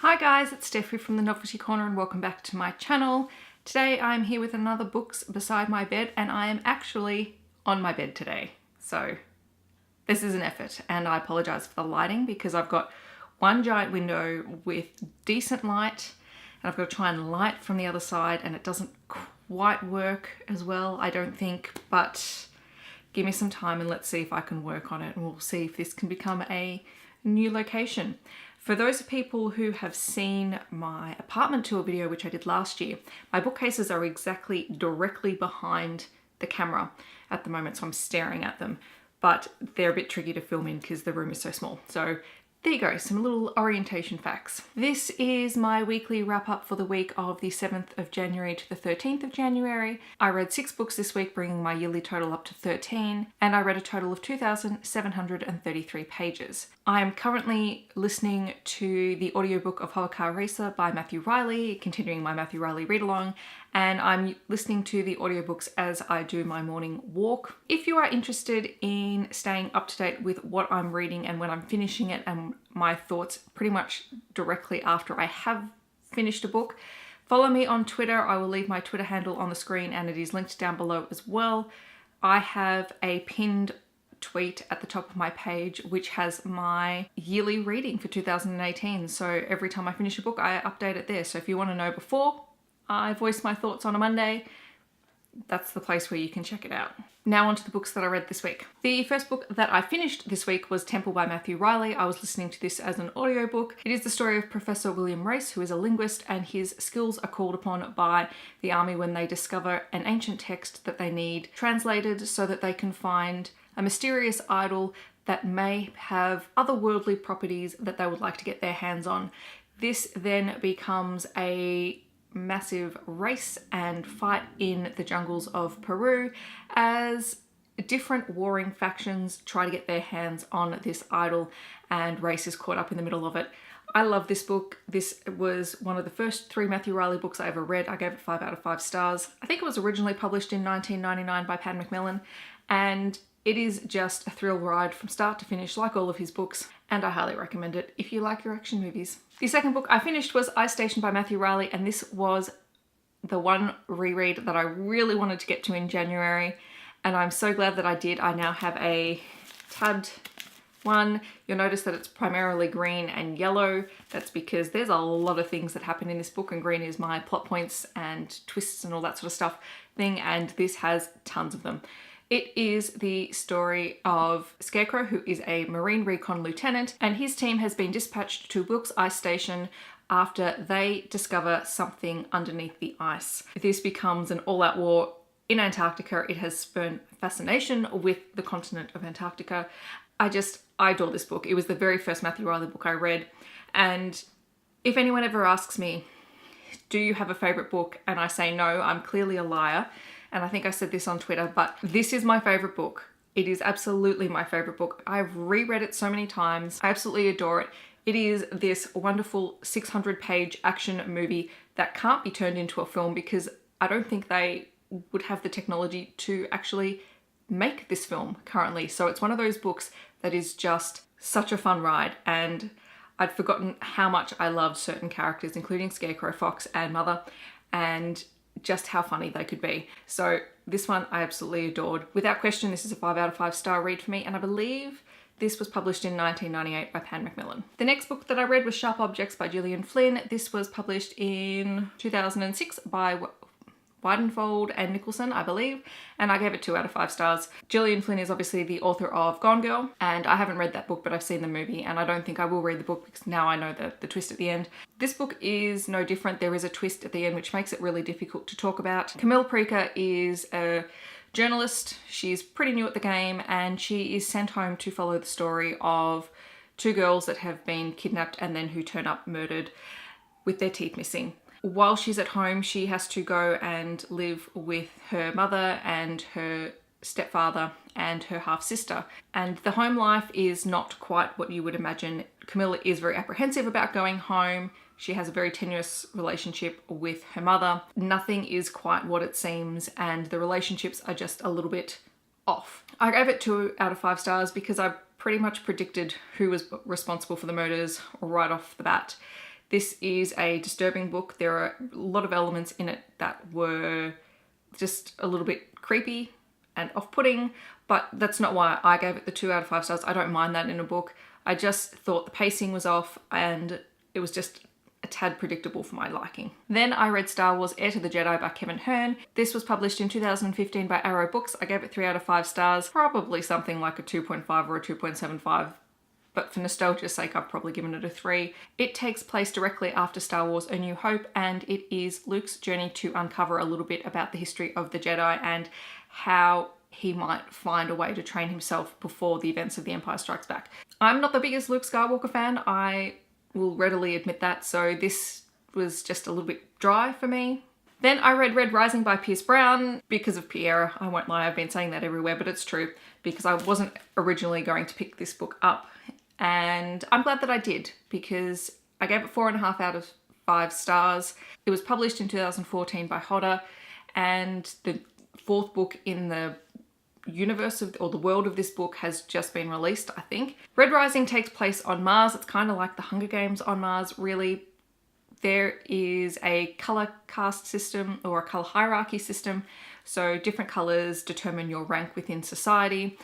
Hi guys, it's Steffi from the Novelty Corner and welcome back to my channel. Today I'm here with another books beside my bed and I am actually on my bed today. So this is an effort and I apologise for the lighting because I've got one giant window with decent light and I've got to try and light from the other side and it doesn't quite work as well, I don't think, but give me some time and let's see if I can work on it and we'll see if this can become a new location. For those people who have seen my apartment tour video, which I did last year, my bookcases are exactly directly behind the camera at the moment, so I'm staring at them, but they're a bit tricky to film in because the room is so small. So there you go, some little orientation facts. This is my weekly wrap up for the week of the 7th of January to the 13th of January. I read 6 books this week, bringing my yearly total up to 13, and I read a total of 2,733 pages. I am currently listening to the audiobook of Hovercar Racer by Matthew Reilly, continuing my Matthew Reilly read along, and I'm listening to the audiobooks as I do my morning walk. If you are interested in staying up to date with what I'm reading and when I'm finishing it and my thoughts pretty much directly after I have finished a book, follow me on Twitter. I will leave my Twitter handle on the screen and it is linked down below as well. I have a pinned tweet at the top of my page which has my yearly reading for 2018. So every time I finish a book, I update it there. So if you want to know before I voice my thoughts on a Monday, that's the place where you can check it out. Now on to the books that I read this week. The first book that I finished this week was Temple by Matthew Reilly. I was listening to this as an audiobook. It is the story of Professor William Race, who is a linguist, and his skills are called upon by the army when they discover an ancient text that they need translated so that they can find a mysterious idol that may have otherworldly properties that they would like to get their hands on. This then becomes a massive race and fight in the jungles of Peru as different warring factions try to get their hands on this idol and Race is caught up in the middle of it. I love this book. This was one of the first 3 Matthew Reilly books I ever read. I gave it 5 out of 5 stars. I think it was originally published in 1999 by Pan Macmillan and it is just a thrill ride from start to finish, like all of his books, and I highly recommend it if you like your action movies. The second book I finished was Ice Station by Matthew Reilly, and this was the one reread that I really wanted to get to in January, and I'm so glad that I did. I now have a tabbed one. You'll notice that it's primarily green and yellow. That's because there's a lot of things that happen in this book, and green is my plot points and twists and all that sort of stuff thing, and this has tons of them. It is the story of Scarecrow, who is a Marine Recon Lieutenant, and his team has been dispatched to Wilkes Ice Station after they discover something underneath the ice. This becomes an all-out war in Antarctica. It has spurred fascination with the continent of Antarctica. I adore this book. It was the very first Matthew Reilly book I read, and if anyone ever asks me, do you have a favourite book? And I say no, I'm clearly a liar. And I think I said this on Twitter, but this is my favourite book. It is absolutely my favourite book. I've reread it so many times. I absolutely adore it. It is this wonderful 600-page action movie that can't be turned into a film because I don't think they would have the technology to actually make this film currently. So it's one of those books that is just such a fun ride, and I'd forgotten how much I loved certain characters, including Scarecrow, Fox, and Mother, and just how funny they could be. So this one I absolutely adored. Without question, this is a 5 out of 5 star read for me, and I believe this was published in 1998 by Pan Macmillan. The next book that I read was Sharp Objects by Gillian Flynn. This was published in 2006 by Weidenfold and Nicholson, I believe, and I gave it 2 out of 5 stars. Gillian Flynn is obviously the author of Gone Girl, and I haven't read that book, but I've seen the movie, and I don't think I will read the book because now I know the twist at the end. This book is no different. There is a twist at the end which makes it really difficult to talk about. Camille Preaker is a journalist. She's pretty new at the game, and she is sent home to follow the story of 2 girls that have been kidnapped and then who turn up murdered with their teeth missing. While she's at home, she has to go and live with her mother and her stepfather and her half-sister. And the home life is not quite what you would imagine. Camilla is very apprehensive about going home. She has a very tenuous relationship with her mother. Nothing is quite what it seems, and the relationships are just a little bit off. I gave it 2 out of 5 stars because I pretty much predicted who was responsible for the murders right off the bat. This is a disturbing book. There are a lot of elements in it that were just a little bit creepy and off-putting, but that's not why I gave it the 2 out of 5 stars. I don't mind that in a book. I just thought the pacing was off and it was just a tad predictable for my liking. Then I read Star Wars Heir to the Jedi by Kevin Hearn. This was published in 2015 by Arrow Books. I gave it 3 out of 5 stars, probably something like a 2.5 or a 2.75. But for nostalgia's sake, I've probably given it a 3. It takes place directly after Star Wars A New Hope, and it is Luke's journey to uncover a little bit about the history of the Jedi and how he might find a way to train himself before the events of The Empire Strikes Back. I'm not the biggest Luke Skywalker fan, I will readily admit that, so this was just a little bit dry for me. Then I read Red Rising by Pierce Brown because of Pierre. I won't lie, I've been saying that everywhere, but it's true, because I wasn't originally going to pick this book up. And I'm glad that I did, because I gave it 4.5 out of 5 stars. It was published in 2014 by Hodder, and the 4th book in the universe of, or the world of this book has just been released, I think. Red Rising takes place on Mars. It's kind of like the Hunger Games on Mars, really. There is a color caste system or a color hierarchy system, so different colors determine your rank within society.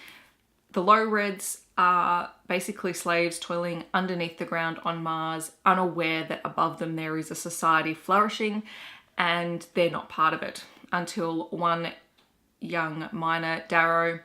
The low reds are basically slaves toiling underneath the ground on Mars, unaware that above them there is a society flourishing, and they're not part of it until one young miner, Darrow,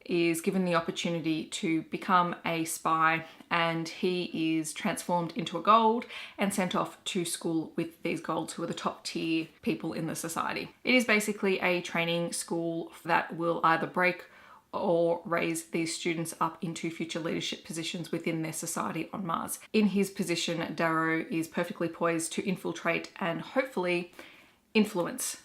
is given the opportunity to become a spy, and he is transformed into a gold and sent off to school with these golds, who are the top tier people in the society. It is basically a training school that will either break or raise these students up into future leadership positions within their society on Mars. In his position, Darrow is perfectly poised to infiltrate and hopefully influence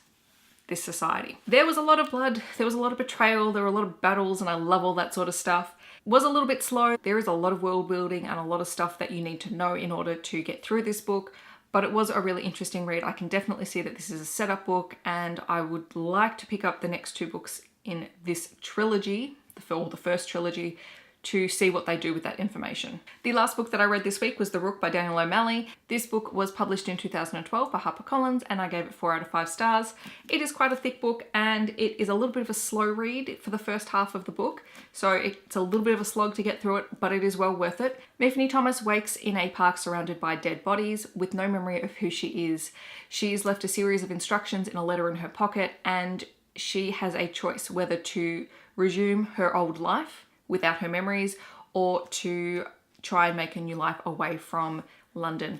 this society. There was a lot of blood, there was a lot of betrayal, there were a lot of battles, and I love all that sort of stuff. It was a little bit slow. There is a lot of world building and a lot of stuff that you need to know in order to get through this book, but it was a really interesting read. I can definitely see that this is a setup book, and I would like to pick up the next 2 books in this trilogy, the first trilogy, to see what they do with that information. The last book that I read this week was The Rook by Daniel O'Malley. This book was published in 2012 by HarperCollins, and I gave it 4 out of 5 stars. It is quite a thick book, and it is a little bit of a slow read for the first half of the book, so it's a little bit of a slog to get through it, but it is well worth it. Miffany Thomas wakes in a park surrounded by dead bodies with no memory of who she is. She is left a series of instructions in a letter in her pocket, and she has a choice whether to resume her old life without her memories, or to try and make a new life away from London.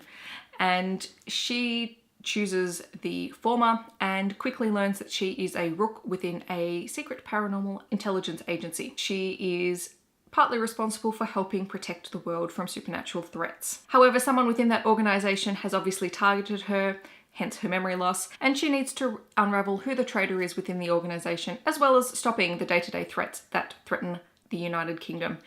And she chooses the former and quickly learns that she is a Rook within a secret paranormal intelligence agency. She is partly responsible for helping protect the world from supernatural threats. However, someone within that organization has obviously targeted her, hence her memory loss, and she needs to unravel who the traitor is within the organization, as well as stopping the day-to-day threats that threaten the United Kingdom.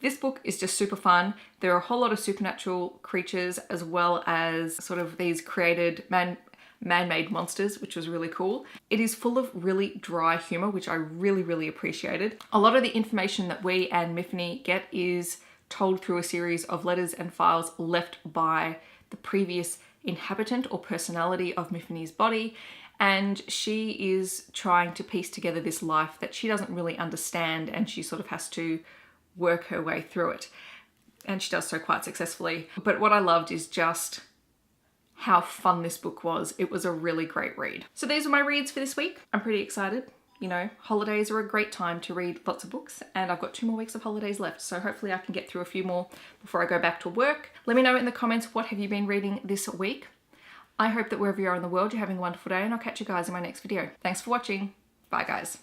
This book is just super fun. There are a whole lot of supernatural creatures, as well as sort of these created man-made monsters, which was really cool. It is full of really dry humor, which I really appreciated. A lot of the information that we and Miffany get is told through a series of letters and files left by the previous inhabitant or personality of Miffany's body, and she is trying to piece together this life that she doesn't really understand, and she sort of has to work her way through it, and she does so quite successfully. But what I loved is just how fun this book was. It was a really great read. So these are my reads for this week. I'm pretty excited. You know, holidays are a great time to read lots of books, and I've got 2 more weeks of holidays left, so hopefully I can get through a few more before I go back to work. Let me know in the comments, what have you been reading this week? I hope that wherever you are in the world, you're having a wonderful day, and I'll catch you guys in my next video. Thanks for watching. Bye guys.